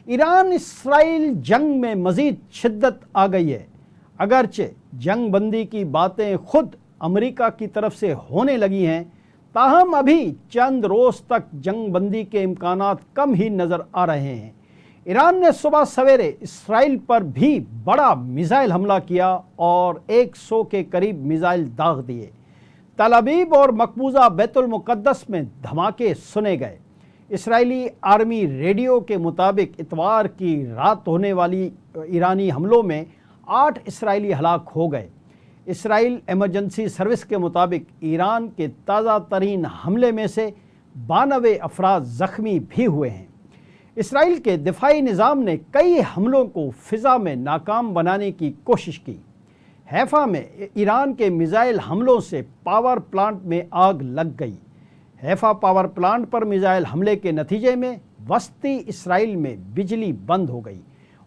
ایران اسرائیل جنگ میں مزید شدت آ گئی ہے۔ اگرچہ جنگ بندی کی باتیں خود امریکہ کی طرف سے ہونے لگی ہیں، تاہم ابھی چند روز تک جنگ بندی کے امکانات کم ہی نظر آ رہے ہیں۔ ایران نے صبح سویرے اسرائیل پر بھی بڑا میزائل حملہ کیا اور 100 کے قریب میزائل داغ دیے۔ تل ابیب اور مقبوضہ بیت المقدس میں دھماکے سنے گئے۔ اسرائیلی آرمی ریڈیو کے مطابق اتوار کی رات ہونے والی ایرانی حملوں میں 8 اسرائیلی ہلاک ہو گئے۔ اسرائیل ایمرجنسی سروس کے مطابق ایران کے تازہ ترین حملے میں سے 92 افراد زخمی بھی ہوئے ہیں۔ اسرائیل کے دفاعی نظام نے کئی حملوں کو فضا میں ناکام بنانے کی کوشش کی۔ حیفا میں ایران کے میزائل حملوں سے پاور پلانٹ میں آگ لگ گئی۔ حیفا پاور پلانٹ پر میزائل حملے کے نتیجے میں وسطی اسرائیل میں بجلی بند ہو گئی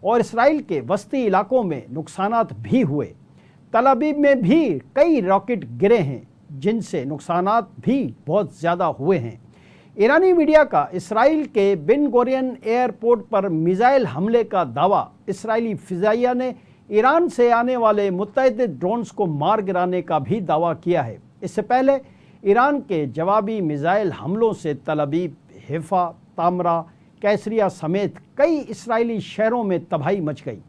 اور اسرائیل کے وسطی علاقوں میں نقصانات بھی ہوئے۔ تل ابیب میں بھی کئی راکٹ گرے ہیں جن سے نقصانات بھی بہت زیادہ ہوئے ہیں۔ ایرانی میڈیا کا اسرائیل کے بن گورین ایئرپورٹ پر میزائل حملے کا دعویٰ۔ اسرائیلی فضائیہ نے ایران سے آنے والے متعدد ڈرونز کو مار گرانے کا بھی دعویٰ کیا ہے۔ اس سے پہلے ایران کے جوابی میزائل حملوں سے تل ابیب، حیفا، تامرا، کیسریہ سمیت کئی اسرائیلی شہروں میں تباہی مچ گئی۔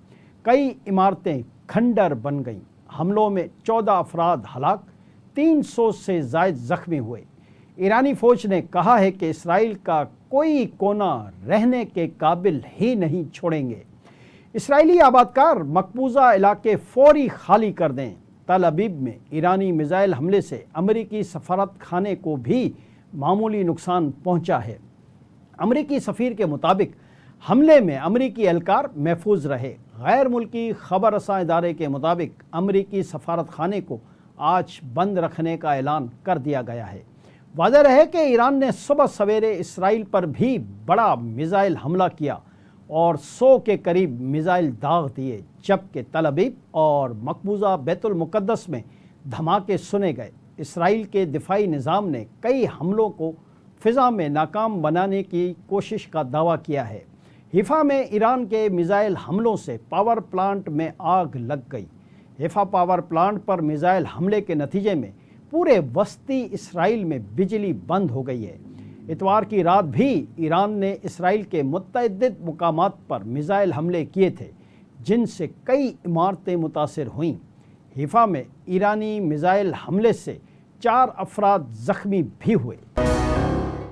کئی عمارتیں کھنڈر بن گئیں۔ حملوں میں 14 افراد ہلاک، 300 سے زائد زخمی ہوئے۔ ایرانی فوج نے کہا ہے کہ اسرائیل کا کوئی کونا رہنے کے قابل ہی نہیں چھوڑیں گے۔ اسرائیلی آبادکار مقبوضہ علاقے فوری خالی کر دیں۔ تل ابیب میں ایرانی میزائل حملے سے امریکی سفارت خانے کو بھی معمولی نقصان پہنچا ہے۔ امریکی سفیر کے مطابق حملے میں امریکی اہلکار محفوظ رہے۔ غیر ملکی خبر رساں ادارے کے مطابق امریکی سفارت خانے کو آج بند رکھنے کا اعلان کر دیا گیا ہے۔ واضح رہے کہ ایران نے صبح سویرے اسرائیل پر بھی بڑا میزائل حملہ کیا اور 100 کے قریب میزائل داغ دیے، جبکہ تل ابیب اور مقبوضہ بیت المقدس میں دھماکے سنے گئے۔ اسرائیل کے دفاعی نظام نے کئی حملوں کو فضا میں ناکام بنانے کی کوشش کا دعویٰ کیا ہے۔ حیفا میں ایران کے میزائل حملوں سے پاور پلانٹ میں آگ لگ گئی۔ حیفا پاور پلانٹ پر میزائل حملے کے نتیجے میں پورے وسطی اسرائیل میں بجلی بند ہو گئی ہے۔ اتوار کی رات بھی ایران نے اسرائیل کے متعدد مقامات پر میزائل حملے کیے تھے جن سے کئی عمارتیں متاثر ہوئیں۔ حیفا میں ایرانی میزائل حملے سے 4 افراد زخمی بھی ہوئے۔